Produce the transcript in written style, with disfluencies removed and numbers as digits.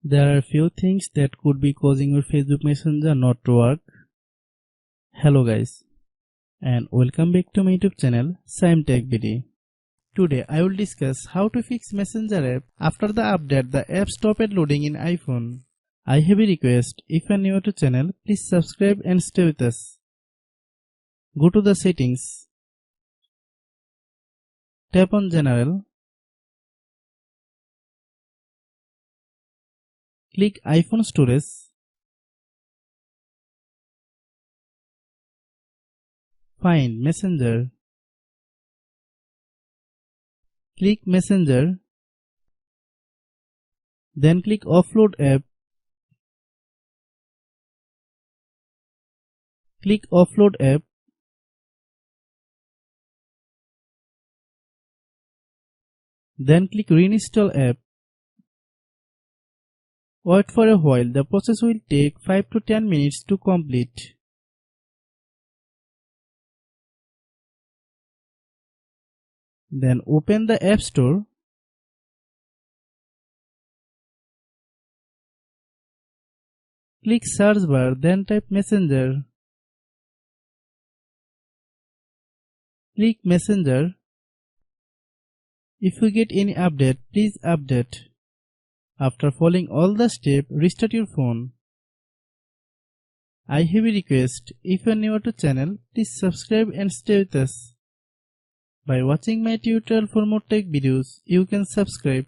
There are few things that could be causing your Facebook Messenger not to work. Hello guys, and welcome back to my YouTube channel Shaem Tech BD. Today I will discuss how to fix Messenger app after the update the app stopped loading in iPhone. I have a request, if you are new to channel, please subscribe and stay with us. Go to the settings. Tap on General. Click iPhone storage. Find Messenger. Click Messenger. Then click Offload app. Click Offload app. Then click Reinstall app. Wait for a while, the process will take 5 to 10 minutes to complete. Then open the App Store. Click search bar, then type Messenger. Click Messenger. If you get any update, please update. After following all the steps, restart your phone. I have a request, if you are new to channel, please subscribe and stay with us. By watching my tutorial for more tech videos, you can subscribe.